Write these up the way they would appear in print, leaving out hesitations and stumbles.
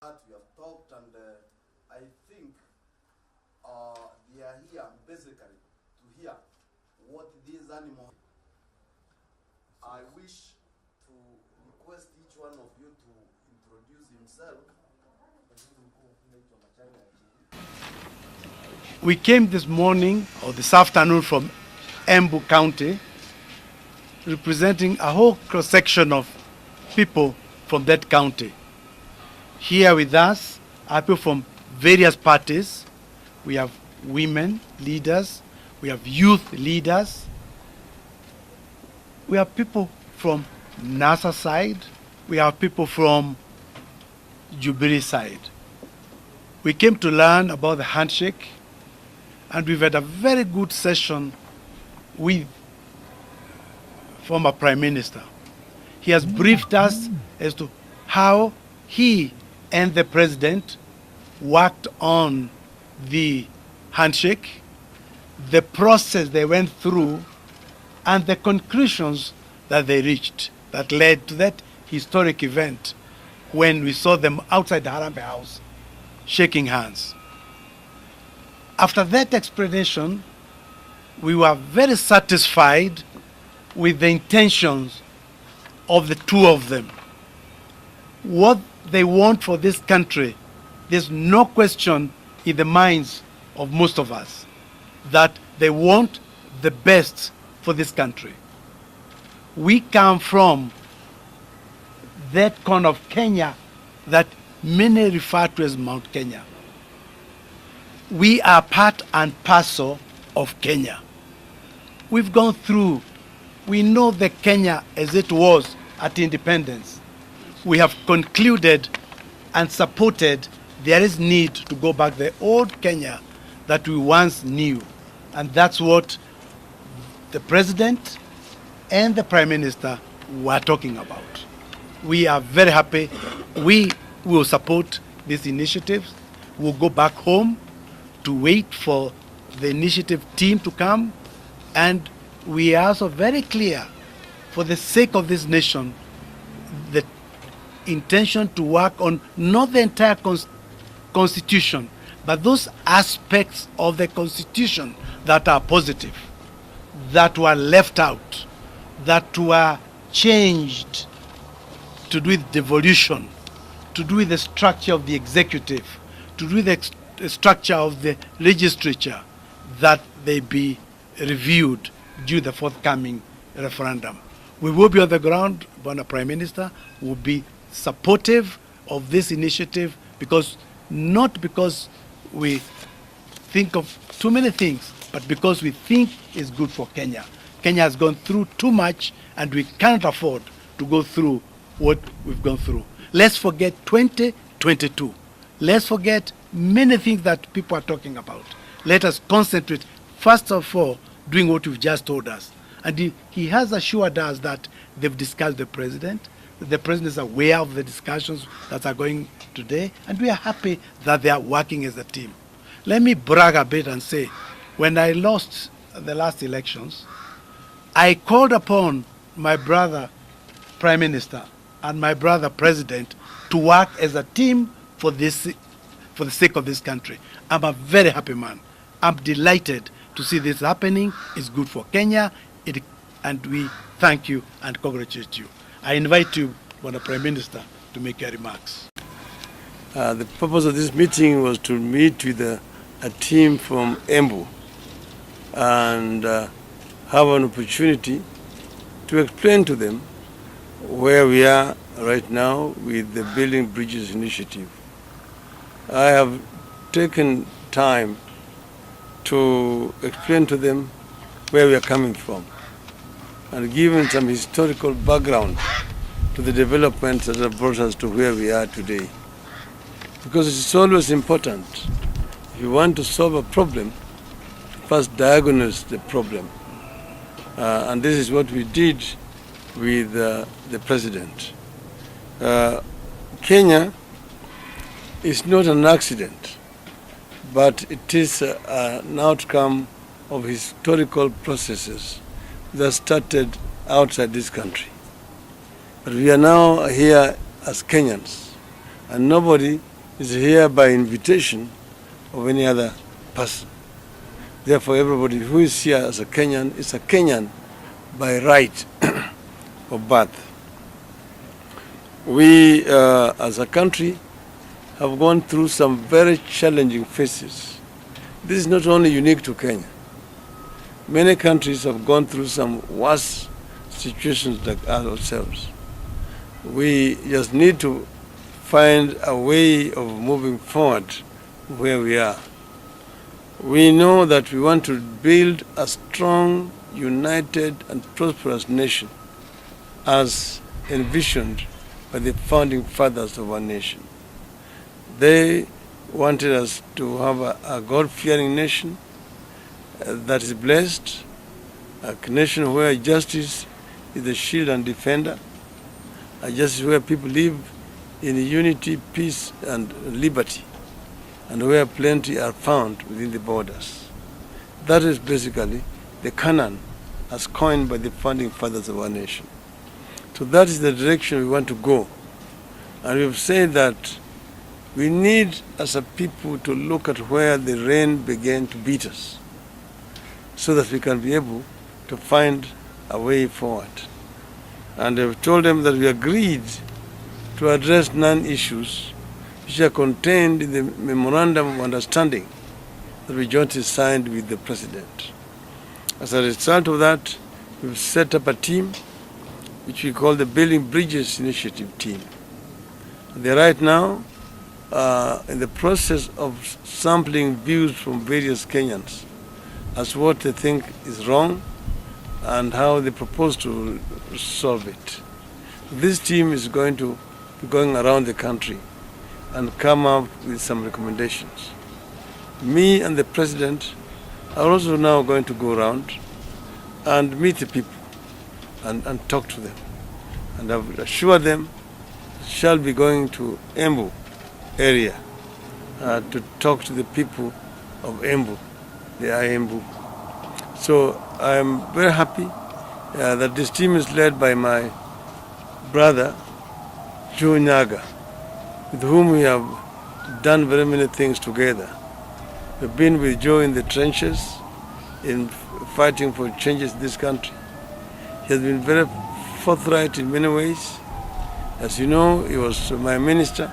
that we have talked, and I think they are here basically to hear what these animals. I wish to request each one of you to introduce himself. We came this morning or this afternoon from Embu County, representing a whole cross-section of people from that county. Here with us are people from various parties. We have women leaders, we have youth leaders, we have people from NASA side, we have people from Jubilee side. We came to learn about the handshake, and we've had a very good session with former Prime Minister. He has briefed us as to how he and the President worked on the handshake, the process they went through, and the conclusions that they reached that led to that historic event when we saw them outside the Harambee House shaking hands. After that explanation, we were very satisfied with the intentions of the two of them. What they want for this country, there's no question in the minds of most of us that they want the best for this country. We come from that corner of Kenya that many refer to as Mount Kenya. We are part and parcel of Kenya. We've gone through, we know the Kenya as it was at independence. We have concluded and supported there is need to go back the old Kenya that we once knew. And that's what the President and the Prime Minister were talking about. We are very happy. We will support these initiatives. We'll go back home to wait for the initiative team to come. And we are also very clear, for the sake of this nation, the intention to work on not the entire constitution, but those aspects of the constitution that are positive, that were left out, that were changed to do with devolution, to do with the structure of the executive, to do with the structure of the legislature, that they be reviewed due the forthcoming referendum. We will be on the ground, Bwana Prime Minister, will be supportive of this initiative, because not because we think of too many things, but because we think it's good for Kenya. Kenya has gone through too much, and we can't afford to go through what we've gone through. Let's forget 2022. Let's forget many things that people are talking about. Let us concentrate, first of all, doing what you've just told us. And he has assured us that they've discussed the President. The President is aware of the discussions that are going today, and we are happy that they are working as a team. Let me brag a bit and say, when I lost the last elections, I called upon my brother Prime Minister and my brother President to work as a team for the sake of this country. I'm a very happy man. I'm delighted to see this happening. It's good for Kenya, and we thank you and congratulate you. I invite you, Bwana Prime Minister, to make your remarks. The purpose of this meeting was to meet with a team from Embu and have an opportunity to explain to them where we are right now with the Building Bridges initiative. I have taken time to explain to them where we are coming from and given some historical background to the developments that have brought us to where we are today. Because it's always important, if you want to solve a problem, first diagnose the problem. And this is what we did with the President. Kenya is not an accident, but it is an outcome of historical processes that started outside this country. But we are now here as Kenyans, and nobody is here by invitation of any other person. Therefore, everybody who is here as a Kenyan is a Kenyan by right of birth. We, as a country, have gone through some very challenging phases. This is not only unique to Kenya. Many countries have gone through some worse situations like ourselves. We just need to find a way of moving forward where we are. We know that we want to build a strong, united, and prosperous nation as envisioned by the founding fathers of our nation. They wanted us to have a God-fearing nation that is blessed, a nation where justice is the shield and defender, a justice where people live in unity, peace, and liberty, and where plenty are found within the borders. That is basically the canon as coined by the founding fathers of our nation. So that is the direction we want to go. And we've said that we need, as a people, to look at where the rain began to beat us so that we can be able to find a way forward. And I've told them that we agreed to address non-issues which are contained in the Memorandum of Understanding that we jointly signed with the President. As a result of that, we've set up a team which we call the Building Bridges Initiative team. They're right now in the process of sampling views from various Kenyans as what they think is wrong and how they propose to solve it. This team is going to be going around the country and come up with some recommendations. Me and the President are also now going to go around and meet the people and talk to them. And I've assured them shall be going to Embu area to talk to the people of Embu, the Embu. So I am very happy that this team is led by my brother, Joe Nyaga, with whom we have done very many things together. We've been with Joe in the trenches in fighting for changes in this country. He has been very forthright in many ways. As you know, he was my minister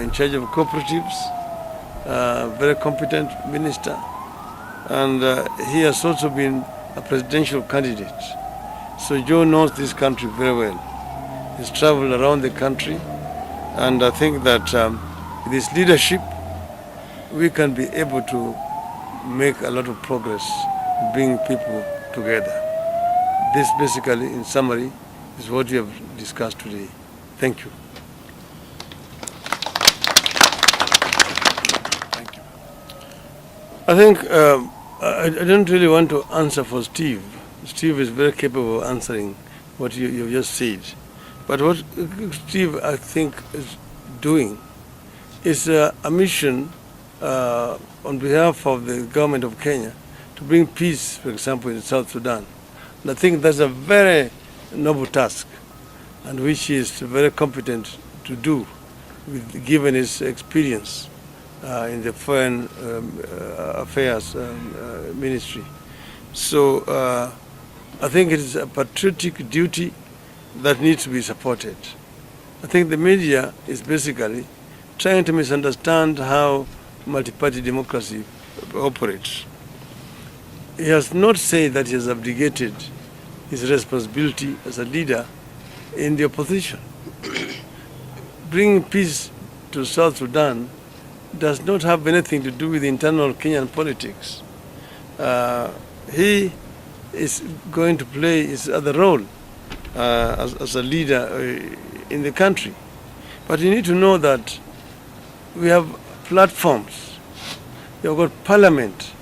in charge of cooperatives, very competent minister, and he has also been a presidential candidate. So Joe knows this country very well. He's traveled around the country, and I think that with his leadership, we can be able to make a lot of progress, bring people together. This basically, in summary, is what we have discussed today. Thank you. Thank you. I think I don't really want to answer for Steve. Steve is very capable of answering what you just said. But what Steve, I think, is doing is a mission on behalf of the government of Kenya to bring peace, for example, in South Sudan. And I think that's a very noble task, and which he is very competent to do, given his experience in the foreign affairs ministry. So I think it is a patriotic duty that needs to be supported. I think the media is basically trying to misunderstand how multi-party democracy operates. He has not said that he has abdicated his responsibility as a leader in the opposition. Bringing peace to South Sudan does not have anything to do with internal Kenyan politics. He is going to play his other role as a leader in the country. But you need to know that we have platforms. We have got parliament.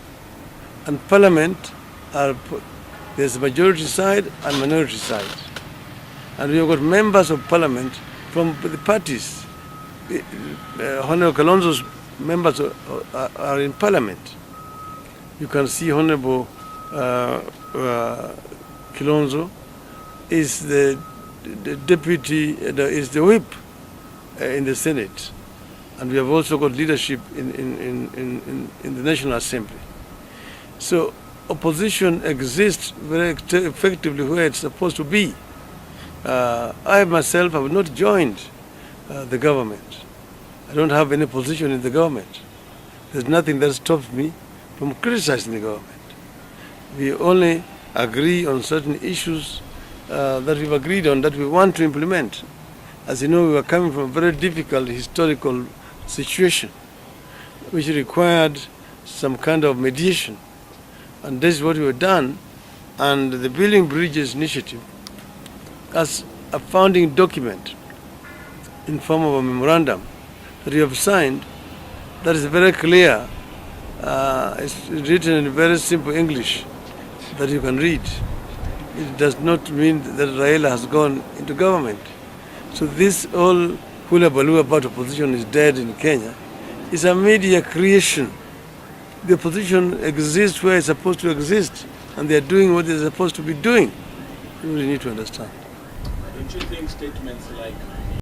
And parliament, there's a majority side and minority side. And we have got members of parliament from the parties. Honorable Kalonzo's members are in parliament. You can see Honorable Kilonzo is the deputy, is the whip in the Senate. and we have also got leadership in the National Assembly. So opposition exists very effectively where it's supposed to be. I myself have not joined the government. I don't have any position in the government. There's nothing that stops me from criticizing the government. We only agree on certain issues that we've agreed on that we want to implement. As you know, we were coming from a very difficult historical situation which required some kind of mediation. And this is what we have done. And the Building Bridges Initiative, as a founding document in form of a memorandum that we have signed, that is very clear. It's written in very simple English that you can read. It does not mean that Raila has gone into government. So this whole hula baloo about opposition is dead in Kenya is a media creation. The opposition exists where it's supposed to exist, and they are doing what they're supposed to be doing. You really need to understand. Don't you think statements like